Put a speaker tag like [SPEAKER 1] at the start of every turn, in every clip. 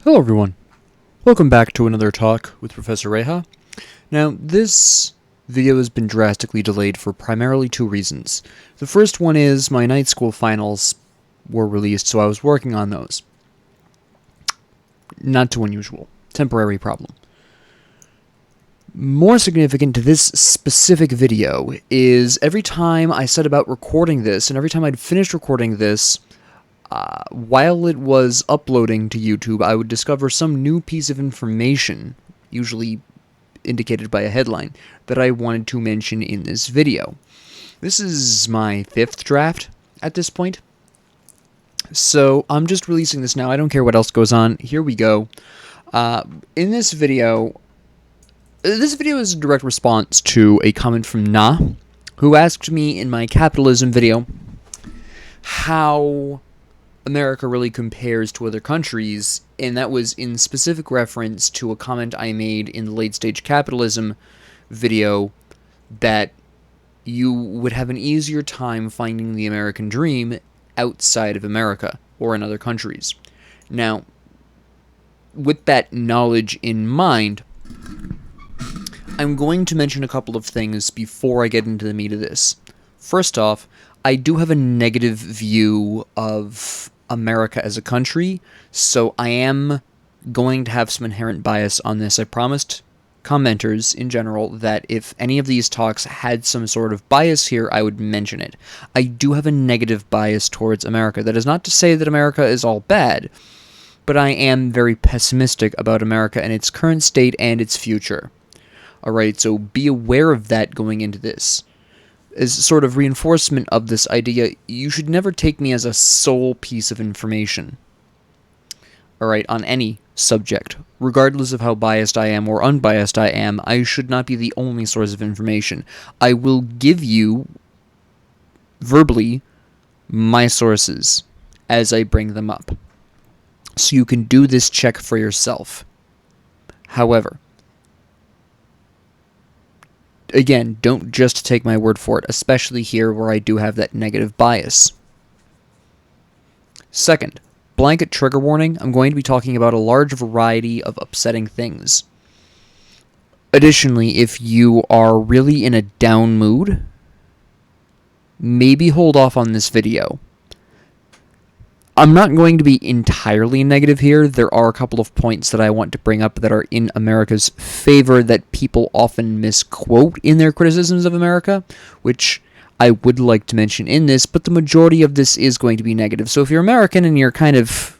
[SPEAKER 1] Hello everyone. Welcome back to another talk with Professor Reha. Now, this video has been drastically delayed for primarily two reasons. The first one is my night school finals were released, so I was working on those. Not too unusual. Temporary problem. More significant to this specific video is every time I set about recording this, and every time I'd finished recording this, while it was uploading to YouTube, I would discover some new piece of information, usually indicated by a headline, that I wanted to mention in this video. This is my fifth draft at this point, so I'm just releasing this now. I don't care what else goes on. Here we go. In this video is a direct response to a comment from Na, who asked me in my capitalism video how America really compares to other countries, and that was in specific reference to a comment I made in the Late Stage Capitalism video that you would have an easier time finding the American dream outside of America or in other countries. Now, with that knowledge in mind, I'm going to mention a couple of things before I get into the meat of this. First off, I do have a negative view of America as a country, so I am going to have some inherent bias on this. I promised commenters in general that if any of these talks had some sort of bias here, I would mention it. I do have a negative bias towards America. That is not to say that America is all bad, but I am very pessimistic about America and its current state and its future. Alright, so be aware of that going into this. As sort of reinforcement of this idea, you should never take me as a sole piece of information. Alright, on any subject. Regardless of how biased I am or unbiased I am, I should not be the only source of information. I will give you, verbally, my sources as I bring them up. So you can do this check for yourself. However, again, don't just take my word for it, especially here where I do have that negative bias. Second, blanket trigger warning, I'm going to be talking about a large variety of upsetting things. Additionally, if you are really in a down mood, maybe hold off on this video. I'm not going to be entirely negative here. There are a couple of points that I want to bring up that are in America's favor that people often misquote in their criticisms of America, which I would like to mention in this, but the majority of this is going to be negative. So if you're American and you're kind of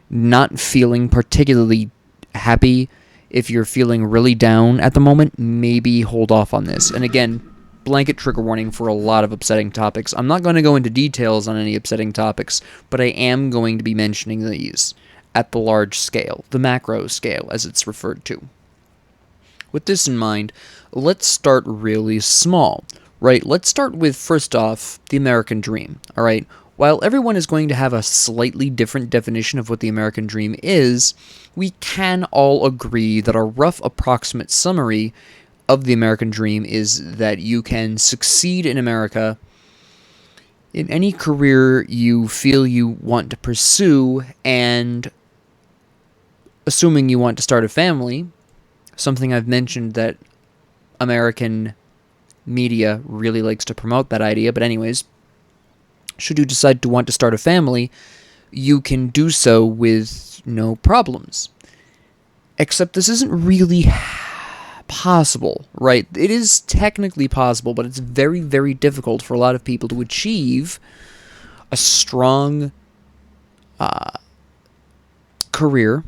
[SPEAKER 1] not feeling particularly happy, if you're feeling really down at the moment, maybe hold off on this. And again, blanket trigger warning for a lot of upsetting topics. I'm not going to go into details on any upsetting topics, but I am going to be mentioning these at the large scale, the macro scale, as it's referred to. With this in mind, let's start really small, right? Let's start with, first off, the American dream, all right? While everyone is going to have a slightly different definition of what the American dream is, we can all agree that a rough approximate summary of the American dream is that you can succeed in America in any career you feel you want to pursue, and assuming you want to start a family, something I've mentioned that American media really likes to promote that idea, but anyways, should you decide to want to start a family, you can do so with no problems. Except this isn't really possible, right? It is technically possible, but it's very, very difficult for a lot of people to achieve a strong career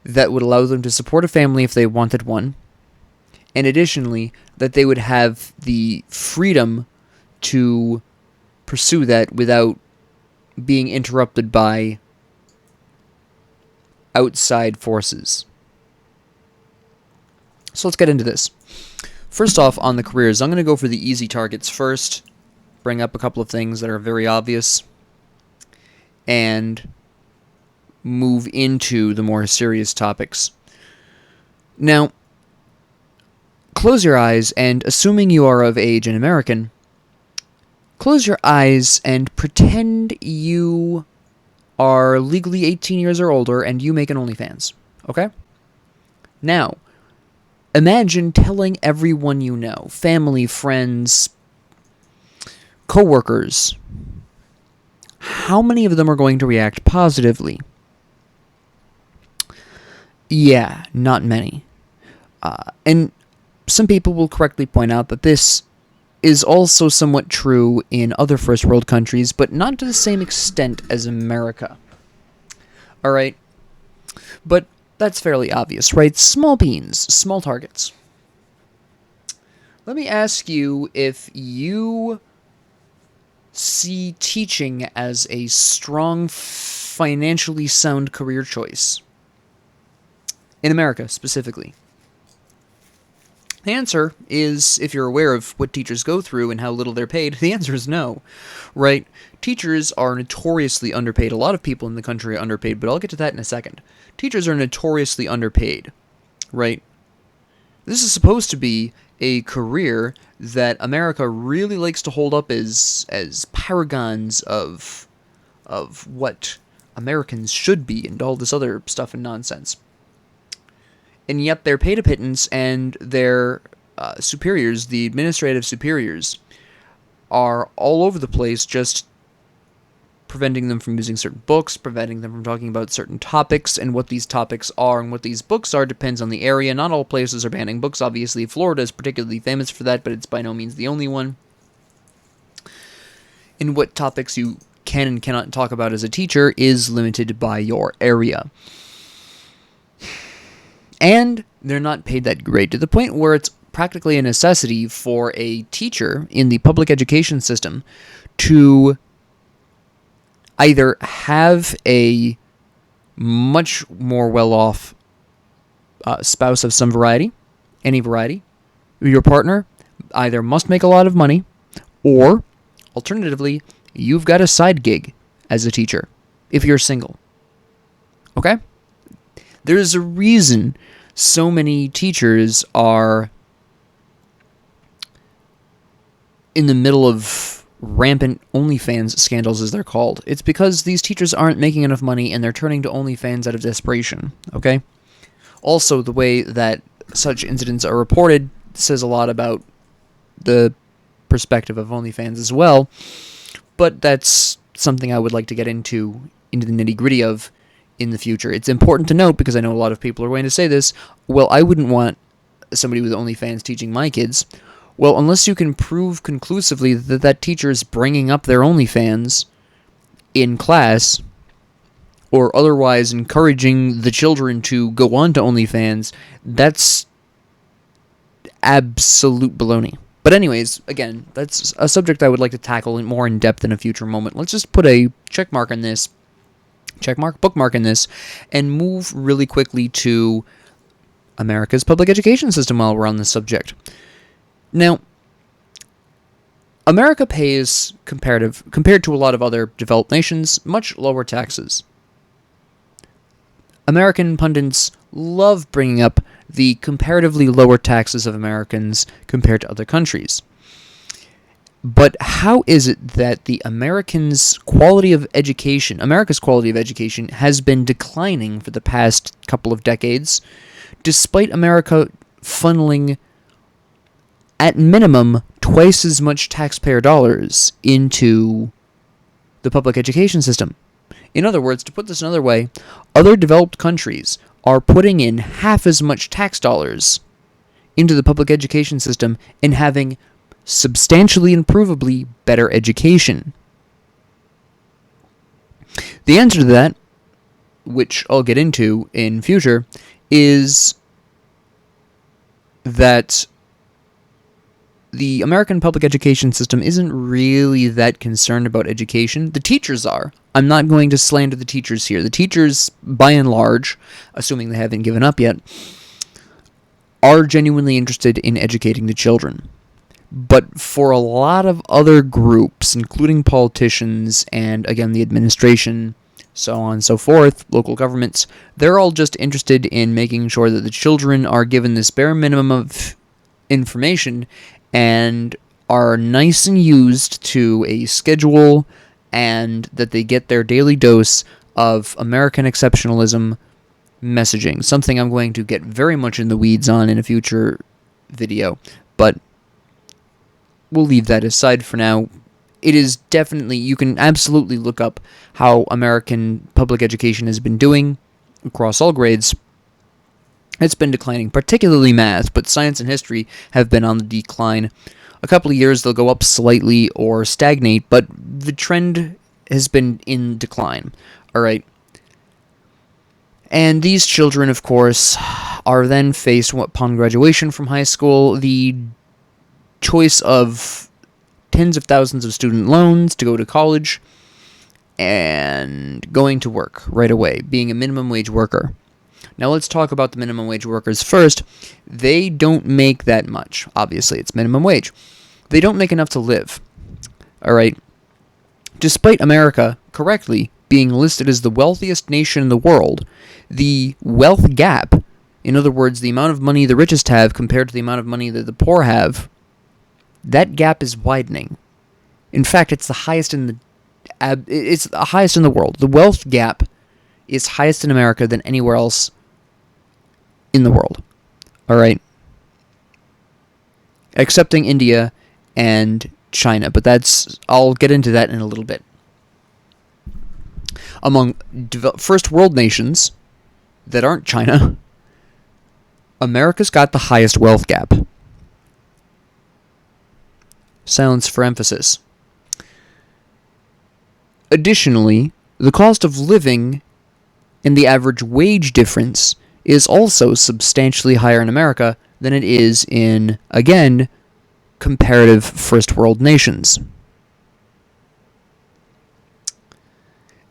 [SPEAKER 1] that would allow them to support a family if they wanted one, and additionally, that they would have the freedom to pursue that without being interrupted by outside forces. So let's get into this. First off, on the careers, I'm going to go for the easy targets first, bring up a couple of things that are very obvious, and move into the more serious topics. Now, close your eyes, and assuming you are of age and American, close your eyes and pretend you are legally 18 years or older and you make an OnlyFans. Okay? Now, imagine telling everyone you know, family, friends, coworkers, how many of them are going to react positively? Yeah, not many. And some people will correctly point out that this is also somewhat true in other first world countries, but not to the same extent as America. Alright? But that's fairly obvious, right? Small beans, small targets. Let me ask you if you see teaching as a strong, financially sound career choice. In America, specifically. The answer is, if you're aware of what teachers go through and how little they're paid, the answer is no, right? Teachers are notoriously underpaid. A lot of people in the country are underpaid, but I'll get to that in a second. Teachers are notoriously underpaid, right? This is supposed to be a career that America really likes to hold up as paragons of what Americans should be and all this other stuff and nonsense. And yet they're paid a pittance, and their superiors, the administrative superiors, are all over the place, just preventing them from using certain books, preventing them from talking about certain topics, and what these topics are and what these books are depends on the area. Not all places are banning books, obviously. Florida is particularly famous for that, but it's by no means the only one. And what topics you can and cannot talk about as a teacher is limited by your area. And they're not paid that great, to the point where it's practically a necessity for a teacher in the public education system to either have a much more well-off spouse of some variety, any variety. Your partner either must make a lot of money, or, alternatively, you've got a side gig as a teacher, if you're single. Okay? There's a reason so many teachers are in the middle of rampant OnlyFans scandals, as they're called. It's because these teachers aren't making enough money and they're turning to OnlyFans out of desperation, okay? Also, the way that such incidents are reported says a lot about the perspective of OnlyFans as well, but that's something I would like to get into the nitty-gritty of in the future. It's important to note, because I know a lot of people are going to say this, well, I wouldn't want somebody with OnlyFans teaching my kids. Well, unless you can prove conclusively that that teacher is bringing up their OnlyFans in class, or otherwise encouraging the children to go on to OnlyFans, that's absolute baloney. But anyways, again, that's a subject I would like to tackle more in depth in a future moment. Let's just put a checkmark on this, bookmark in this, and move really quickly to America's public education system while we're on this subject. Now, America pays, compared to a lot of other developed nations, much lower taxes. American pundits love bringing up the comparatively lower taxes of Americans compared to other countries. But how is it that America's quality of education has been declining for the past couple of decades, despite America funneling, at minimum, twice as much taxpayer dollars into the public education system? In other words, to put this another way, other developed countries are putting in half as much tax dollars into the public education system and having substantially and provably better education. The answer to that, which I'll get into in future, is that the American public education system isn't really that concerned about education. The teachers are. I'm not going to slander the teachers here. The teachers, by and large, assuming they haven't given up yet, are genuinely interested in educating the children. But for a lot of other groups, including politicians and, again, the administration, so on and so forth, local governments, they're all just interested in making sure that the children are given this bare minimum of information and are nice and used to a schedule, and that they get their daily dose of American exceptionalism messaging, something I'm going to get very much in the weeds on in a future video, but we'll leave that aside for now. It is definitely, you can absolutely look up how American public education has been doing across all grades. It's been declining, particularly math, but science and history have been on the decline. A couple of years they'll go up slightly or stagnate, but the trend has been in decline. Alright. And these children, of course, are then faced upon graduation from high school the choice of tens of thousands of student loans to go to college and going to work right away, being a minimum wage worker. Now let's talk about the minimum wage workers first. They don't make that much. Obviously, it's minimum wage. They don't make enough to live. Alright? Despite America, correctly, being listed as the wealthiest nation in the world, the wealth gap, in other words, the amount of money the richest have compared to the amount of money that the poor have, that gap is widening. In fact, it's the highest in the world. The wealth gap is highest in America than anywhere else in the world. Alright? Excepting India and China, but I'll get into that in a little bit. Among first world nations that aren't China, America's got the highest wealth gap. Silence for emphasis. Additionally, the cost of living and the average wage difference is also substantially higher in America than it is in, again, comparative first world nations.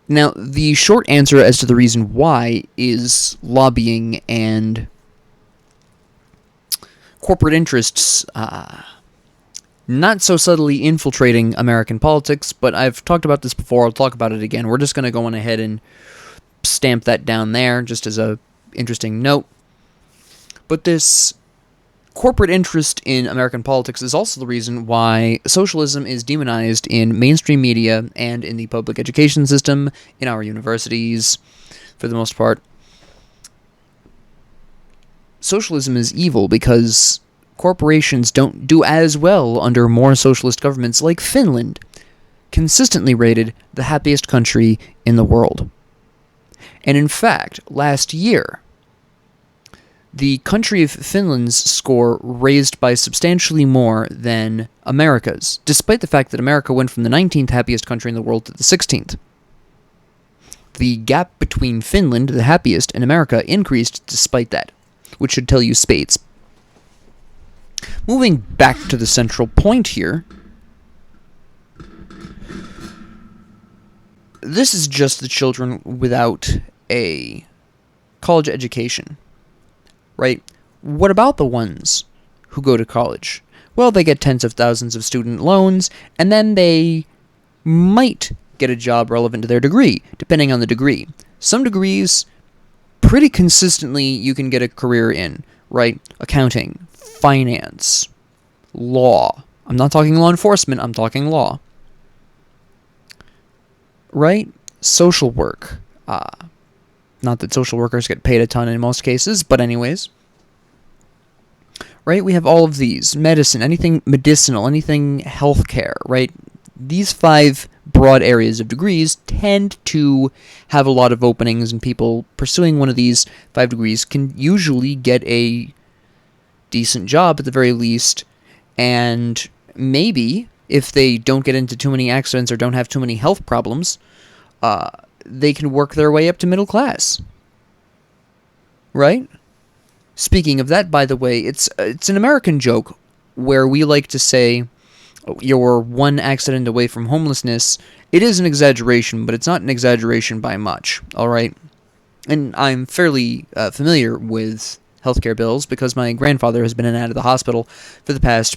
[SPEAKER 1] Now, the short answer as to the reason why is lobbying and corporate interests not so subtly infiltrating American politics, but I've talked about this before, I'll talk about it again. We're just going to go on ahead and stamp that down there, just as a interesting note. But this corporate interest in American politics is also the reason why socialism is demonized in mainstream media and in the public education system, in our universities, for the most part. Socialism is evil because corporations don't do as well under more socialist governments like Finland, consistently rated the happiest country in the world. And in fact, last year, the country of Finland's score raised by substantially more than America's, despite the fact that America went from the 19th happiest country in the world to the 16th. The gap between Finland, the happiest, and America increased despite that, which should tell you spades. Moving back to the central point here, this is just the children without a college education, right? What about the ones who go to college? Well, they get tens of thousands of student loans, and then they might get a job relevant to their degree, depending on the degree. Some degrees, pretty consistently, you can get a career in, right? Accounting, finance, law. I'm not talking law enforcement, I'm talking law. Right? Social work. Not that social workers get paid a ton in most cases, but anyways. Right? We have all of these. Medicine, anything medicinal, anything healthcare, right? These 5 broad areas of degrees tend to have a lot of openings, and people pursuing one of these 5 degrees can usually get a decent job at the very least, and maybe, if they don't get into too many accidents or don't have too many health problems, they can work their way up to middle class. Right? Speaking of that, by the way, it's an American joke where we like to say you're one accident away from homelessness. It is an exaggeration, but it's not an exaggeration by much, alright? And I'm fairly familiar with healthcare bills because my grandfather has been in and out of the hospital for the past,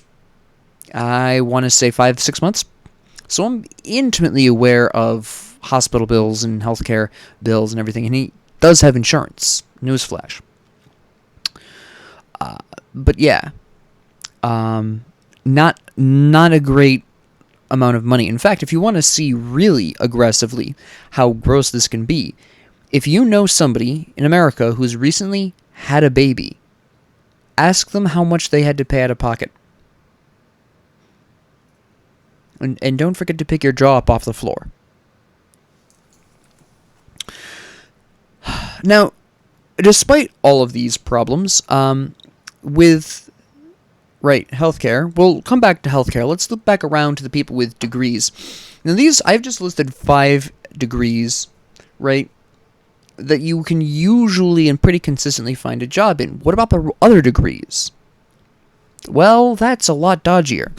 [SPEAKER 1] I want to say 5-6 months. So I'm intimately aware of hospital bills and healthcare bills and everything, and he does have insurance. Newsflash. But yeah, not a great amount of money. In fact, if you want to see really aggressively how gross this can be, if you know somebody in America who's recently had a baby, ask them how much they had to pay out of pocket. And don't forget to pick your jaw up off the floor. Now, despite all of these problems, with healthcare, we'll come back to healthcare. Let's look back around to the people with degrees. Now, these, I've just listed 5 degrees, right, that you can usually and pretty consistently find a job in. What about the other degrees? Well, that's a lot dodgier.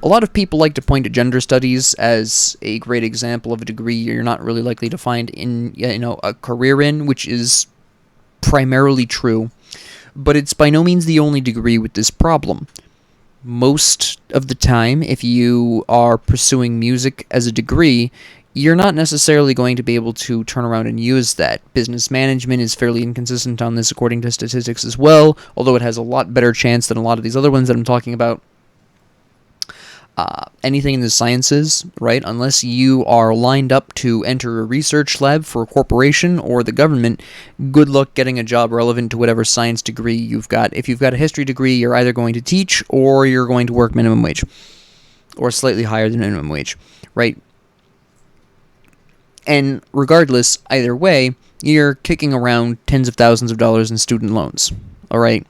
[SPEAKER 1] A lot of people like to point to gender studies as a great example of a degree you're not really likely to find in, a career in, which is primarily true, but it's by no means the only degree with this problem. Most of the time, if you are pursuing music as a degree, you're not necessarily going to be able to turn around and use that. Business management is fairly inconsistent on this according to statistics as well, although it has a lot better chance than a lot of these other ones that I'm talking about. Anything in the sciences, right? Unless you are lined up to enter a research lab for a corporation or the government, good luck getting a job relevant to whatever science degree you've got. If you've got a history degree, you're either going to teach or you're going to work minimum wage. Or slightly higher than minimum wage, right? And regardless, either way, you're kicking around tens of thousands of dollars in student loans, alright?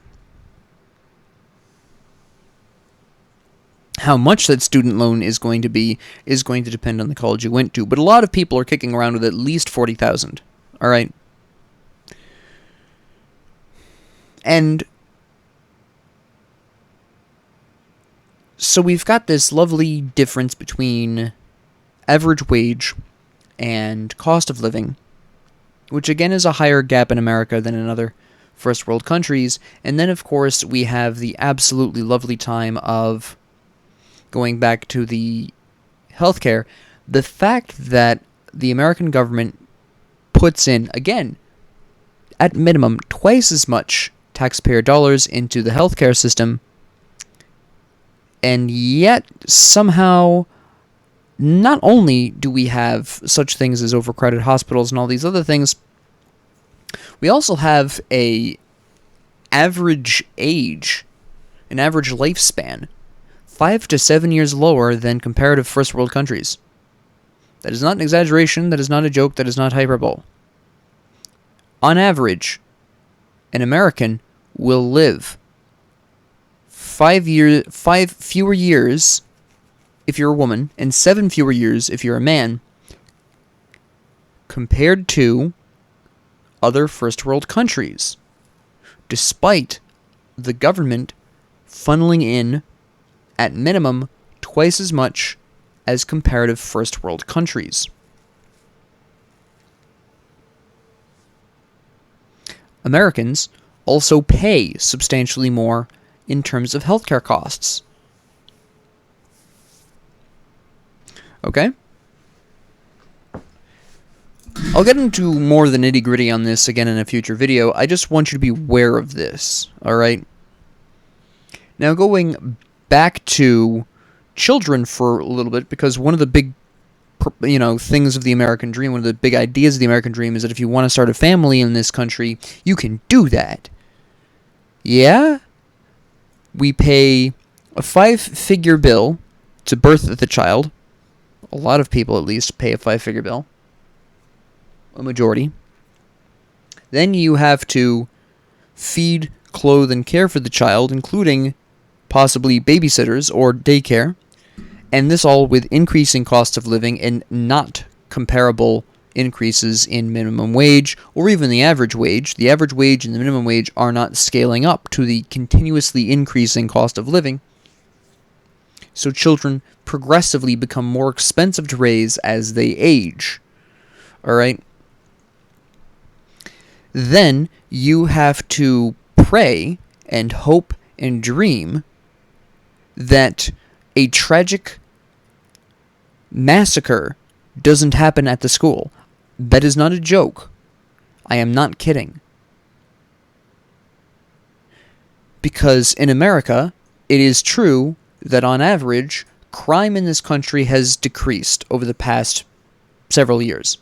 [SPEAKER 1] How much that student loan is going to be is going to depend on the college you went to, but a lot of people are kicking around with at least $40,000. All right, and so we've got this lovely difference between average wage and cost of living, which again is a higher gap in America than in other first world countries. And then, of course, we have the absolutely lovely time of going back to the healthcare, the fact that the American government puts in, again, at minimum, twice as much taxpayer dollars into the healthcare system, and yet somehow not only do we have such things as overcrowded hospitals and all these other things, we also have an average age, an average lifespan 5 to 7 years lower than comparative first world countries. That is not an exaggeration, that is not a joke, that is not hyperbole. On average, an American will live 5 fewer years if you're a woman, and 7 fewer years if you're a man, compared to other first world countries, despite the government funneling in, at minimum, twice as much as comparative first world countries. Americans also pay substantially more in terms of healthcare costs. Okay? I'll get into more of the nitty-gritty on this again in a future video. I just want you to be aware of this, alright? Now going back to children for a little bit, because one of the big things of the American dream, one of the big ideas of the American dream is that if you want to start a family in this country, you can do that. Yeah? We pay a 5-figure bill to birth the child. A lot of people, at least, pay a 5-figure bill. A majority. Then you have to feed, clothe, and care for the child, including possibly babysitters or daycare, and this all with increasing costs of living and not comparable increases in minimum wage or even the average wage. The average wage and the minimum wage are not scaling up to the continuously increasing cost of living. So children progressively become more expensive to raise as they age. Alright? Then you have to pray and hope and dream that a tragic massacre doesn't happen at the school. That is not a joke. I am not kidding. Because in America, it is true that on average, crime in this country has decreased over the past several years.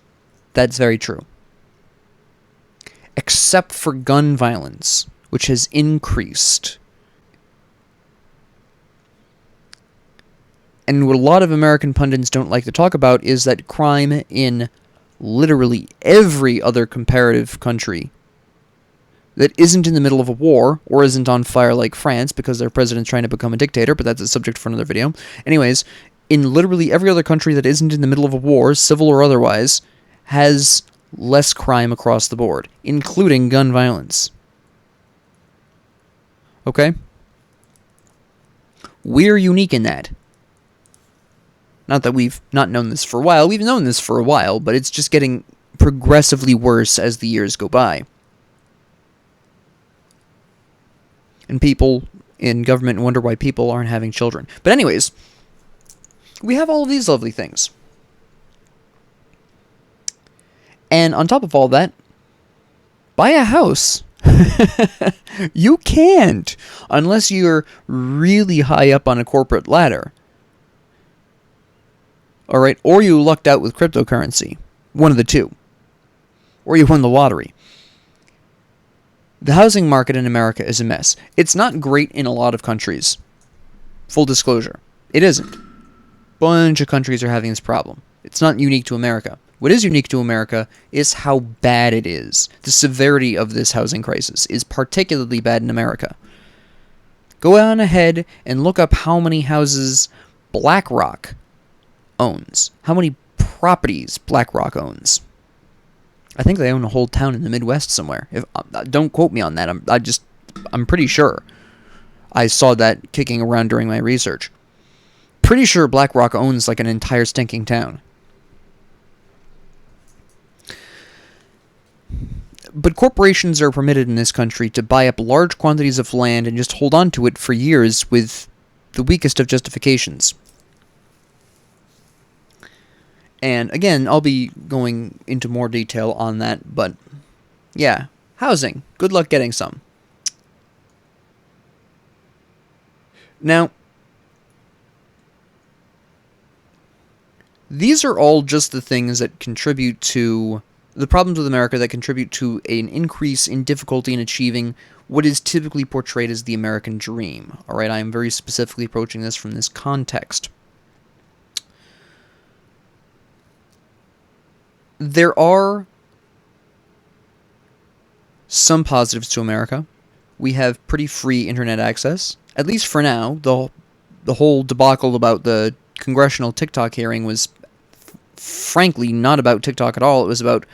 [SPEAKER 1] That's very true. Except for gun violence, which has increased. And what a lot of American pundits don't like to talk about is that crime in literally every other comparative country that isn't in the middle of a war or isn't on fire like France because their president's trying to become a dictator, but that's a subject for another video. Anyways, in literally every other country that isn't in the middle of a war, civil or otherwise, has less crime across the board, including gun violence. Okay? We're unique in that. Not that we've not known this for a while. We've known this for a while, but it's just getting progressively worse as the years go by. And people in government wonder why people aren't having children. But anyways, we have all of these lovely things. And on top of all that, buy a house. You can't, unless you're really high up on a corporate ladder. Alright, or you lucked out with cryptocurrency. One of the two. Or you won the lottery. The housing market in America is a mess. It's not great in a lot of countries. Full disclosure. It isn't. Bunch of countries are having this problem. It's not unique to America. What is unique to America is how bad it is. The severity of this housing crisis is particularly bad in America. Go on ahead and look up how many houses BlackRock owns. How many properties BlackRock owns. I think they own a whole town in the Midwest somewhere. Don't quote me on that. I'm pretty sure. I saw that kicking around during my research. Pretty sure BlackRock owns like an entire stinking town. But corporations are permitted in this country to buy up large quantities of land and just hold on to it for years with the weakest of justifications. And again, I'll be going into more detail on that, but yeah, housing. Good luck getting some. Now, these are all just the things that contribute to the problems with America that contribute to an increase in difficulty in achieving what is typically portrayed as the American dream. Alright, I am very specifically approaching this from this context. There are some positives to America. We have pretty free internet access, at least for now. The whole debacle about the congressional TikTok hearing was frankly not about TikTok at all. It was about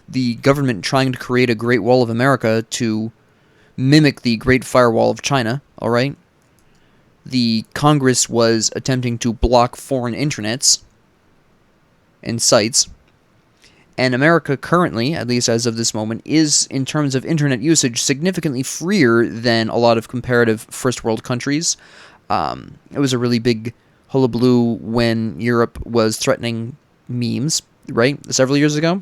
[SPEAKER 1] the government trying to create a Great Wall of America to mimic the Great Firewall of China, alright? The Congress was attempting to block foreign internets and sites. And America currently, at least as of this moment, is, in terms of internet usage, significantly freer than a lot of comparative first world countries. It was a really big hullabaloo when Europe was threatening memes, right? Several years ago.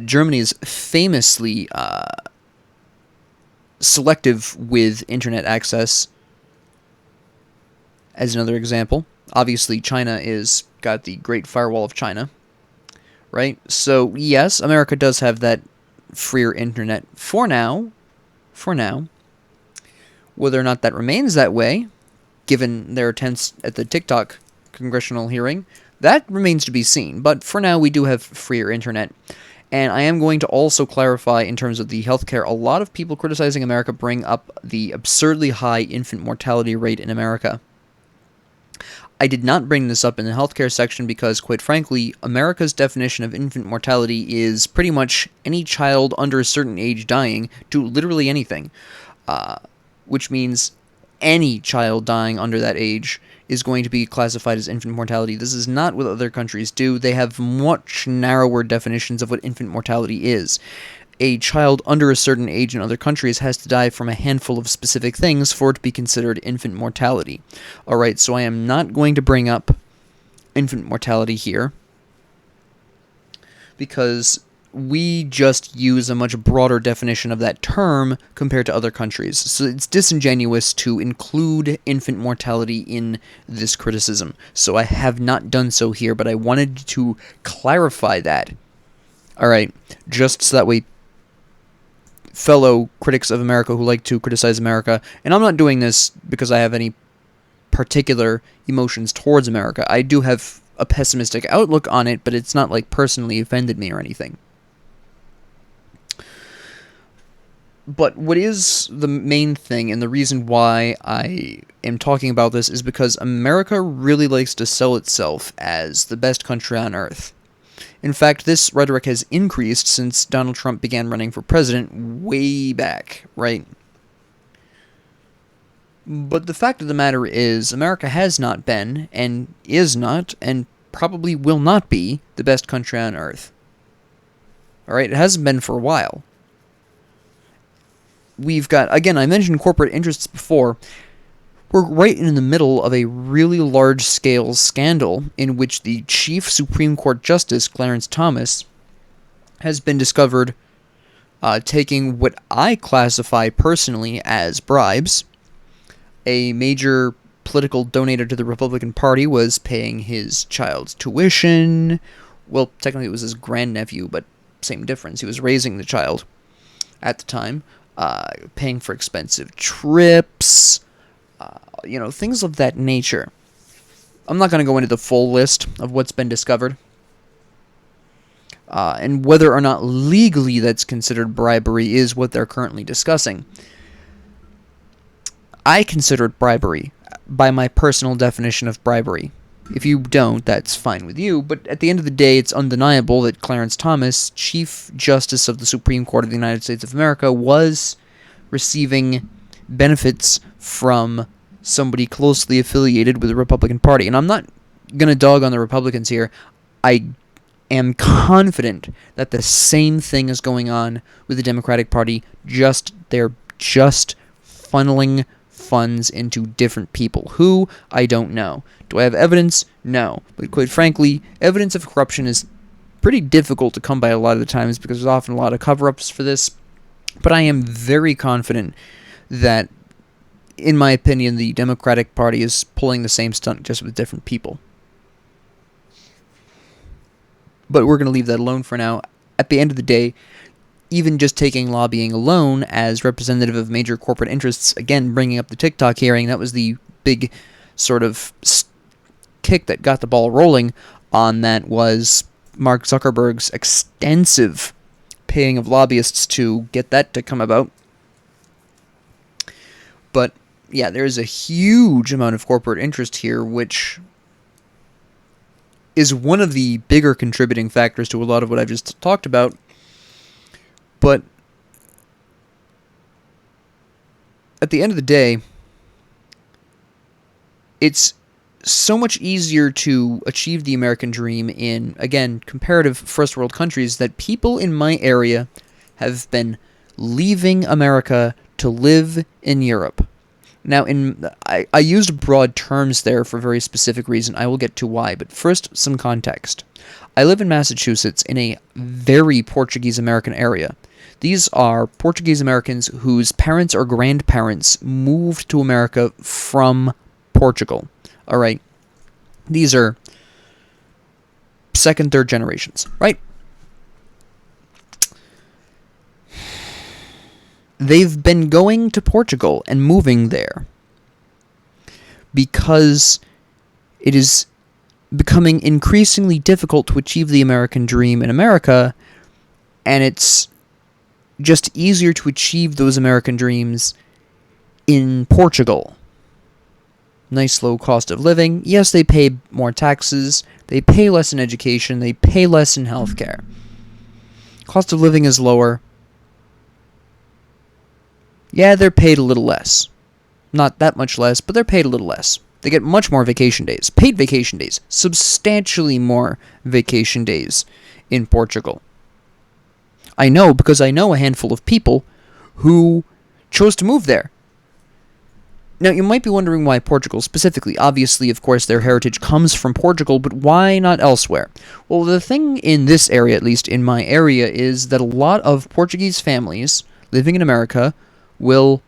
[SPEAKER 1] Germany is famously selective with internet access, as another example. Obviously, China is got the Great Firewall of China. Right? So, yes, America does have that freer internet for now. For now. Whether or not that remains that way, given their attempts at the TikTok congressional hearing, that remains to be seen. But for now, we do have freer internet. And I am going to also clarify in terms of the healthcare. A lot of people criticizing America bring up the absurdly high infant mortality rate in America. I did not bring this up in the healthcare section because, quite frankly, America's definition of infant mortality is pretty much any child under a certain age dying to literally anything, which means any child dying under that age is going to be classified as infant mortality. This is not what other countries do. They have much narrower definitions of what infant mortality is. A child under a certain age in other countries has to die from a handful of specific things for it to be considered infant mortality. Alright, so I am not going to bring up infant mortality here, because we just use a much broader definition of that term compared to other countries. So it's disingenuous to include infant mortality in this criticism. So I have not done so here, but I wanted to clarify that. Alright, just so that way fellow critics of America who like to criticize America, and I'm not doing this because I have any particular emotions towards America. I do have a pessimistic outlook on it, but it's not like personally offended me or anything. But what is the main thing, and the reason why I am talking about this, is because America really likes to sell itself as the best country on earth. In fact, this rhetoric has increased since Donald Trump began running for president way back, right? But the fact of the matter is, America has not been, and is not, and probably will not be, the best country on earth. Alright, it hasn't been for a while. We've got, again, I mentioned corporate interests before. We're right in the middle of a really large-scale scandal in which the Chief Supreme Court Justice, Clarence Thomas, has been discovered taking what I classify personally as bribes. A major political donator to the Republican Party was paying his child's tuition. Well, technically it was his grandnephew, but same difference. He was raising the child at the time. Paying for expensive trips, things of that nature. I'm not going to go into the full list of what's been discovered, and whether or not legally that's considered bribery is what they're currently discussing. I consider it bribery, by my personal definition of bribery. If you don't, that's fine with you, but at the end of the day, it's undeniable that Clarence Thomas, Chief Justice of the Supreme Court of the United States of America, was receiving benefits from somebody closely affiliated with the Republican Party. And I'm not going to dog on the Republicans here. I am confident that the same thing is going on with the Democratic Party, they're just funneling funds into different people. Who? I don't know. Do I have evidence? No. But quite frankly, evidence of corruption is pretty difficult to come by a lot of the times because there's often a lot of cover-ups for this. But I am very confident that, in my opinion, the Democratic Party is pulling the same stunt just with different people. But we're going to leave that alone for now. At the end of the day, even just taking lobbying alone as representative of major corporate interests, again, bringing up the TikTok hearing, that was the big sort of kick that got the ball rolling on that, was Mark Zuckerberg's extensive paying of lobbyists to get that to come about. But, yeah, there is a huge amount of corporate interest here, which is one of the bigger contributing factors to a lot of what I've just talked about. But at the end of the day, it's so much easier to achieve the American dream in, again, comparative first world countries that people in my area have been leaving America to live in Europe. Now, I used broad terms there for a very specific reason. I will get to why, but first, some context. I live in Massachusetts in a very Portuguese-American area. These are Portuguese Americans whose parents or grandparents moved to America from Portugal. Alright, these are second, third generations, right? They've been going to Portugal and moving there because it is becoming increasingly difficult to achieve the American dream in America, and it's just easier to achieve those American dreams in Portugal. Nice low cost of living. Yes, they pay more taxes, they pay less in education, they pay less in healthcare. Cost of living is lower. Yeah, they're paid a little less. Not that much less, but they're paid a little less. They get much more vacation days. Paid vacation days. Substantially more vacation days in Portugal. I know because I know a handful of people who chose to move there. Now, you might be wondering why Portugal specifically. Obviously, of course, their heritage comes from Portugal, but why not elsewhere? Well, the thing in this area, at least in my area, is that a lot of Portuguese families living in America will,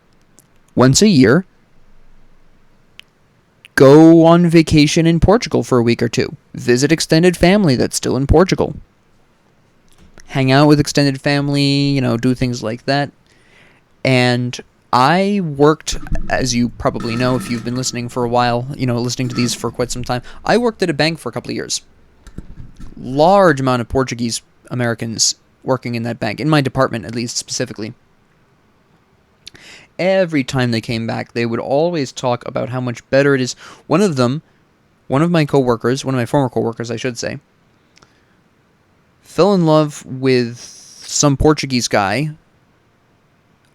[SPEAKER 1] once a year, go on vacation in Portugal for a week or two. Visit extended family that's still in Portugal. Hang out with extended family, do things like that. And I worked, as you probably know if you've been listening for a while, listening to these for quite some time, I worked at a bank for a couple of years. Large amount of Portuguese Americans working in that bank, in my department at least specifically. Every time they came back, they would always talk about how much better it is. One of my former coworkers, I should say, fell in love with some Portuguese guy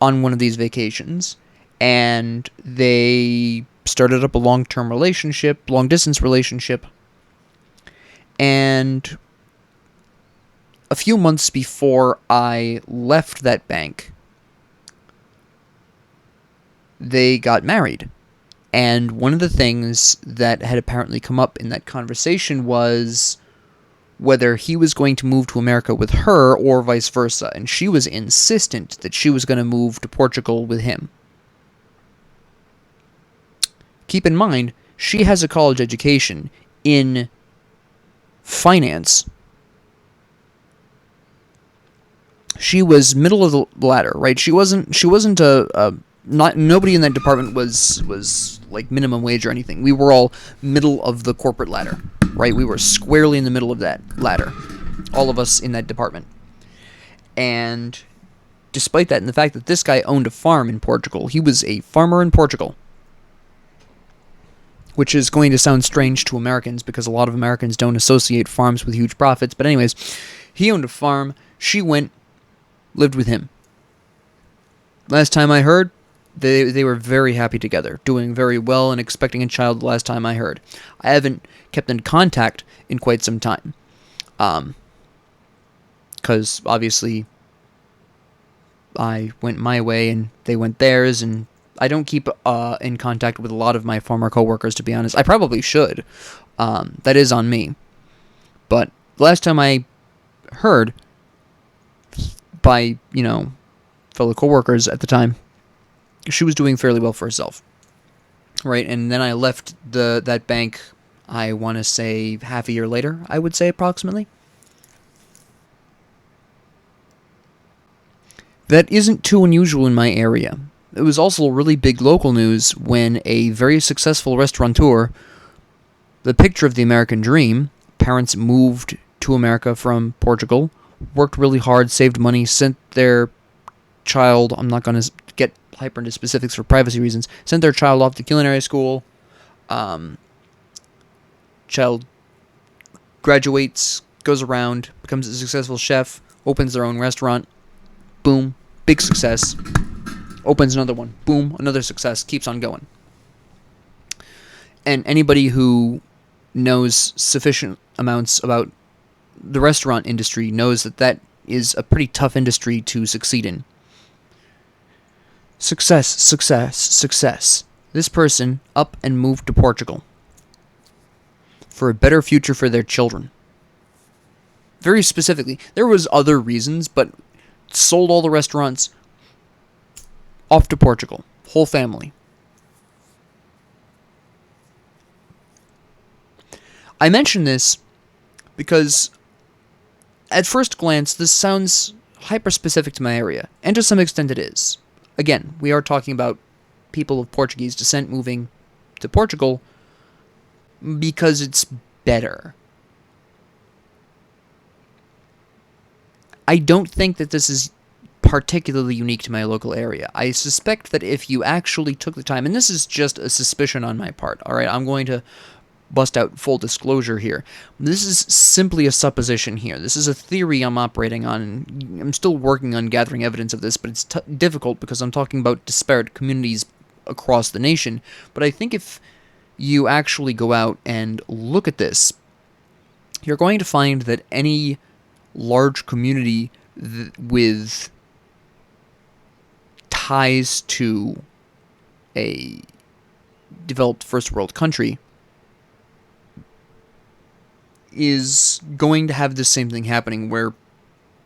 [SPEAKER 1] on one of these vacations, and they started up a long-distance relationship, and a few months before I left that bank, they got married. And one of the things that had apparently come up in that conversation was whether he was going to move to America with her or vice versa, and she was insistent that she was going to move to Portugal with him. Keep in mind, she has a college education in finance. She was middle of the ladder, right? She wasn't nobody in that department was like minimum wage or anything. We were all middle of the corporate ladder, right? We were squarely in the middle of that ladder, all of us in that department. And despite that, and the fact that this guy owned a farm in Portugal, he was a farmer in Portugal, which is going to sound strange to Americans because a lot of Americans don't associate farms with huge profits. But anyways, he owned a farm. She lived with him. Last time I heard, they were very happy together, doing very well and expecting a child the last time I heard. I haven't kept in contact in quite some time. Because obviously I went my way and they went theirs, and I don't keep in contact with a lot of my former coworkers, to be honest. I probably should. That is on me. But last time I heard by, fellow coworkers at the time, she was doing fairly well for herself, right? And then I left that bank, I want to say half a year later, I would say approximately. That isn't too unusual in my area. It was also really big local news when a very successful restaurateur, the picture of the American dream, parents moved to America from Portugal, worked really hard, saved money, sent their child, I'm not going to get hyper into specifics for privacy reasons, sent their child off to culinary school. Child graduates, goes around, becomes a successful chef, opens their own restaurant. Boom, big success. Opens another one. Boom, another success. Keeps on going. And anybody who knows sufficient amounts about the restaurant industry knows that is a pretty tough industry to succeed in. Success, success, success. This person up and moved to Portugal for a better future for their children. Very specifically. There was other reasons, but sold all the restaurants, off to Portugal. Whole family. I mention this because at first glance, this sounds hyper-specific to my area, and to some extent it is. Again, we are talking about people of Portuguese descent moving to Portugal because it's better. I don't think that this is particularly unique to my local area. I suspect that if you actually took the time, and this is just a suspicion on my part, alright, I'm going to bust out full disclosure here. This is simply a supposition here. This is a theory I'm operating on, and I'm still working on gathering evidence of this, but it's difficult because I'm talking about disparate communities across the nation. But I think if you actually go out and look at this, you're going to find that any large community with ties to a developed first world country is going to have the same thing happening, where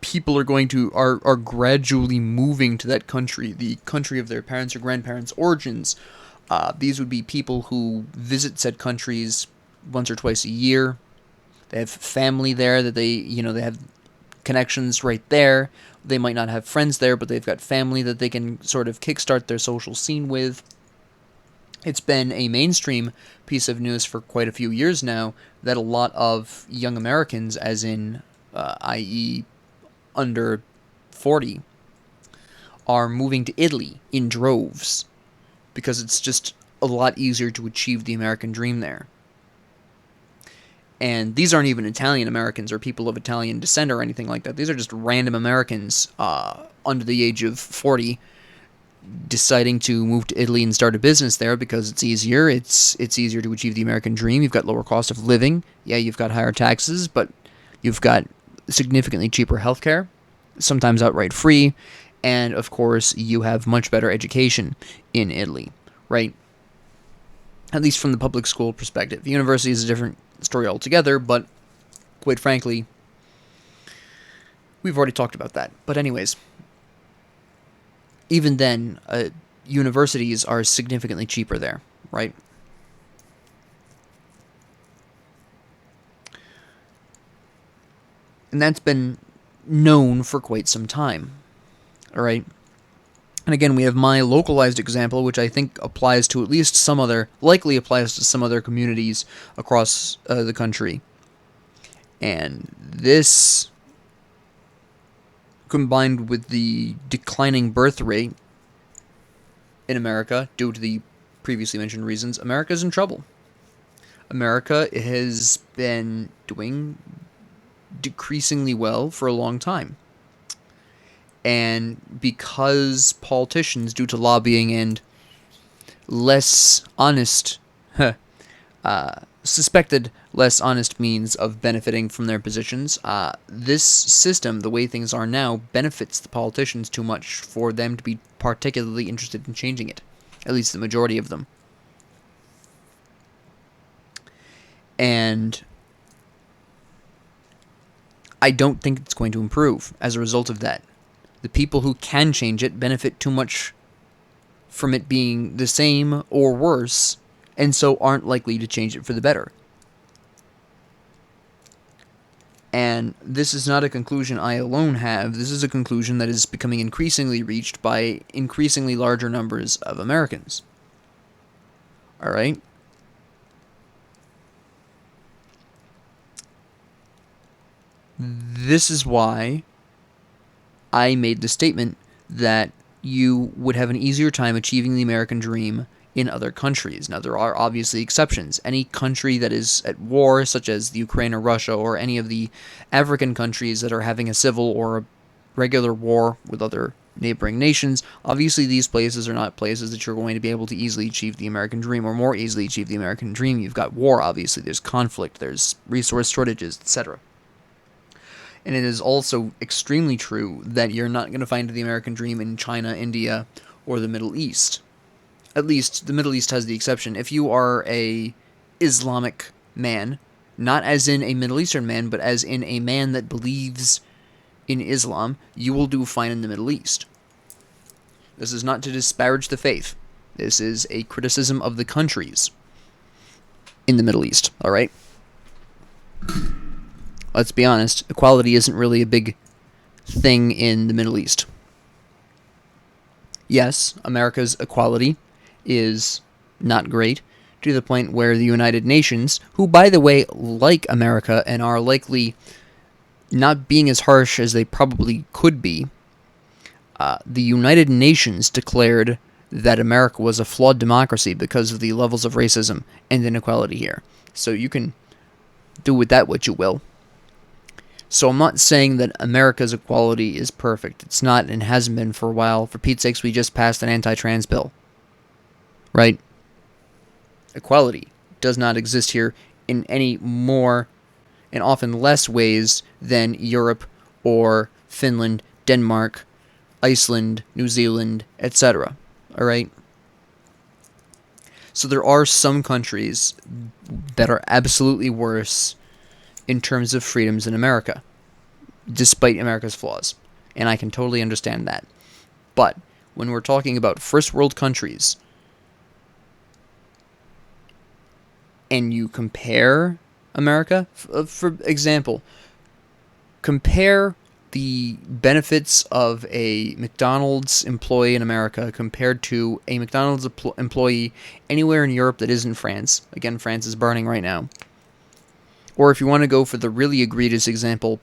[SPEAKER 1] people are going to are gradually moving to that country, the country of their parents or grandparents' origins. These would be people who visit said countries once or twice a year. They have family there that they have connections right there. They might not have friends there, but they've got family that they can sort of kickstart their social scene with. It's been a mainstream piece of news for quite a few years now that a lot of young Americans, as in, i.e., under 40, are moving to Italy in droves because it's just a lot easier to achieve the American dream there. And these aren't even Italian Americans or people of Italian descent or anything like that. These are just random Americans under the age of 40 deciding to move to Italy and start a business there because it's easier. It's easier to achieve the American dream. You've got lower cost of living. Yeah, you've got higher taxes, but you've got significantly cheaper healthcare, sometimes outright free, and of course you have much better education in Italy, right? At least from the public school perspective. University is a different story altogether, but quite frankly, we've already talked about that. But anyways, even then, universities are significantly cheaper there, right? And that's been known for quite some time, all right? And again, we have my localized example, which I think applies to at least some other, likely applies to some other communities across the country. And this, combined with the declining birth rate in America due to the previously mentioned reasons, America's in trouble. America has been doing decreasingly well for a long time. And because politicians, due to lobbying and less honest, suspected less honest means of benefiting from their positions, this system, the way things are now, benefits the politicians too much for them to be particularly interested in changing it. At least the majority of them. And I don't think it's going to improve as a result of that. The people who can change it benefit too much from it being the same or worse, and so aren't likely to change it for the better. And this is not a conclusion I alone have. This is a conclusion that is becoming increasingly reached by increasingly larger numbers of Americans. Alright? This is why I made the statement that you would have an easier time achieving the American dream in other countries. Now, there are obviously exceptions. Any country that is at war, such as the Ukraine or Russia, or any of the African countries that are having a civil or a regular war with other neighboring nations, obviously these places are not places that you're going to be able to easily achieve the American dream, or more easily achieve the American dream. You've got war, obviously. There's conflict. There's resource shortages, etc. And it is also extremely true that you're not going to find the American dream in China, India, or the Middle East. At least, the Middle East has the exception. If you are a Islamic man, not as in a Middle Eastern man, but as in a man that believes in Islam, you will do fine in the Middle East. This is not to disparage the faith. This is a criticism of the countries in the Middle East, alright? Let's be honest, equality isn't really a big thing in the Middle East. Yes, America's equality is not great, to the point where the United Nations, who, by the way, like America and are likely not being as harsh as they probably could be, the United Nations declared that America was a flawed democracy because of the levels of racism and inequality here. So you can do with that what you will. So I'm not saying that America's equality is perfect. It's not and hasn't been for a while. For Pete's sakes, we just passed an anti-trans bill. Right? Equality does not exist here in any more and often less ways than Europe or Finland, Denmark, Iceland, New Zealand, etc. Alright? So there are some countries that are absolutely worse in terms of freedoms than America, despite America's flaws. And I can totally understand that. But when we're talking about first world countries, and you compare America, for example, compare the benefits of a McDonald's employee in America compared to a McDonald's employee anywhere in Europe that isn't France. Again, France is burning right now. Or if you want to go for the really egregious example,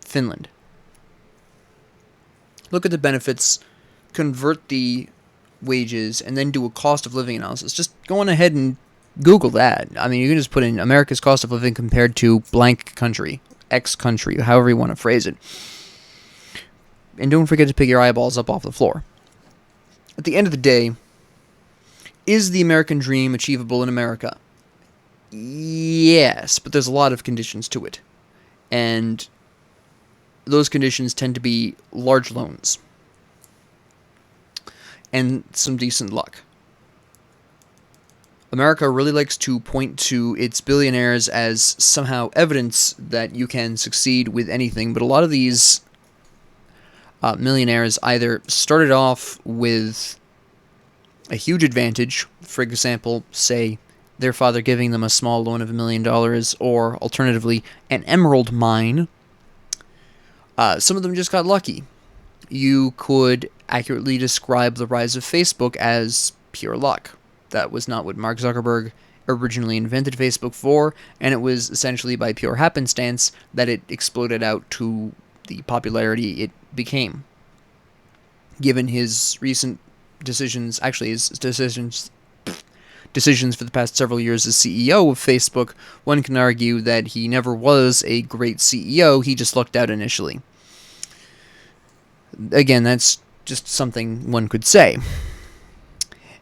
[SPEAKER 1] Finland. Look at the benefits, convert the wages, and then do a cost of living analysis. Just go on ahead and Google that. I mean, you can just put in America's cost of living compared to blank country, X country, however you want to phrase it. And don't forget to pick your eyeballs up off the floor. At the end of the day, is the American dream achievable in America? Yes, but there's a lot of conditions to it. And those conditions tend to be large loans and some decent luck. America really likes to point to its billionaires as somehow evidence that you can succeed with anything, but a lot of these millionaires either started off with a huge advantage, for example, say their father giving them a small loan of $1 million, or alternatively, an emerald mine. Some of them just got lucky. You could accurately describe the rise of Facebook as pure luck. That was not what Mark Zuckerberg originally invented Facebook for, and it was essentially by pure happenstance that it exploded out to the popularity it became. Given his recent decisions, actually his decisions for the past several years as CEO of Facebook, one can argue that he never was a great CEO, he just lucked out initially. Again, that's just something one could say.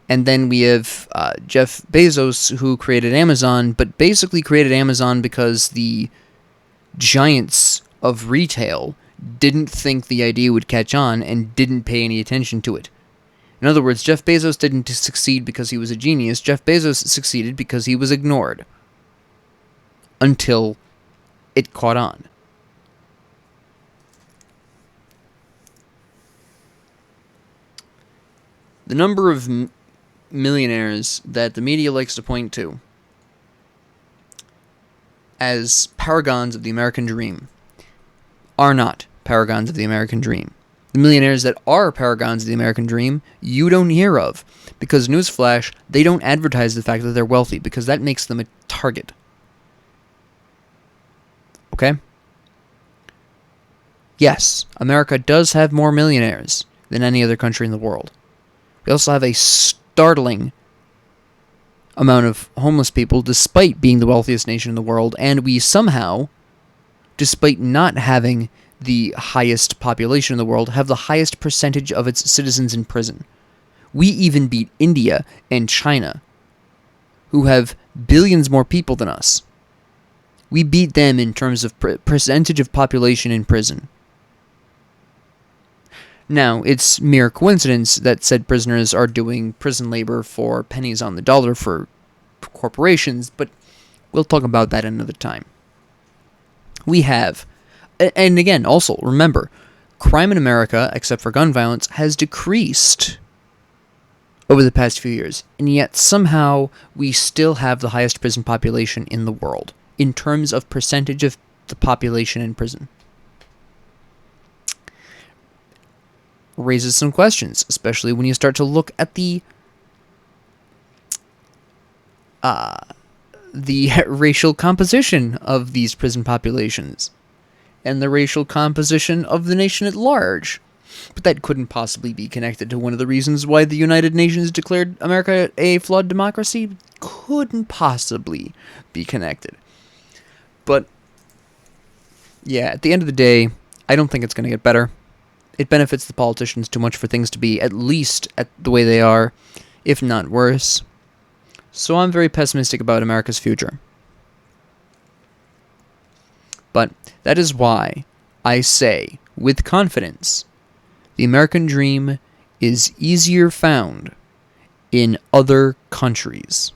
[SPEAKER 1] And then we have Jeff Bezos, who created Amazon, but basically created Amazon because the giants of retail didn't think the idea would catch on and didn't pay any attention to it. In other words, Jeff Bezos didn't succeed because he was a genius. Jeff Bezos succeeded because he was ignored. Until it caught on. The number of millionaires that the media likes to point to as paragons of the American dream are not paragons of the American dream. The millionaires that are paragons of the American dream, you don't hear of. Because, newsflash, they don't advertise the fact that they're wealthy, because that makes them a target. Okay? Yes, America does have more millionaires than any other country in the world. We also have a startling amount of homeless people, despite being the wealthiest nation in the world, and we somehow, despite not having the highest population in the world, have the highest percentage of its citizens in prison. We even beat India and China, who have billions more people than us. We beat them in terms of percentage of population in prison. Now, it's mere coincidence that said prisoners are doing prison labor for pennies on the dollar for corporations, but we'll talk about that another time. We have, and again, also, remember, crime in America, except for gun violence, has decreased over the past few years, and yet somehow we still have the highest prison population in the world, in terms of percentage of the population in prison. Raises some questions, especially when you start to look at the racial composition of these prison populations and the racial composition of the nation at large. But that couldn't possibly be connected to one of the reasons why the United Nations declared America a flawed democracy. Couldn't possibly be connected. But yeah, at the end of the day, I don't think it's going to get better. It benefits the politicians too much for things to be at least at the way they are, if not worse. So I'm very pessimistic about America's future. But that is why I say, with confidence, the American dream is easier found in other countries.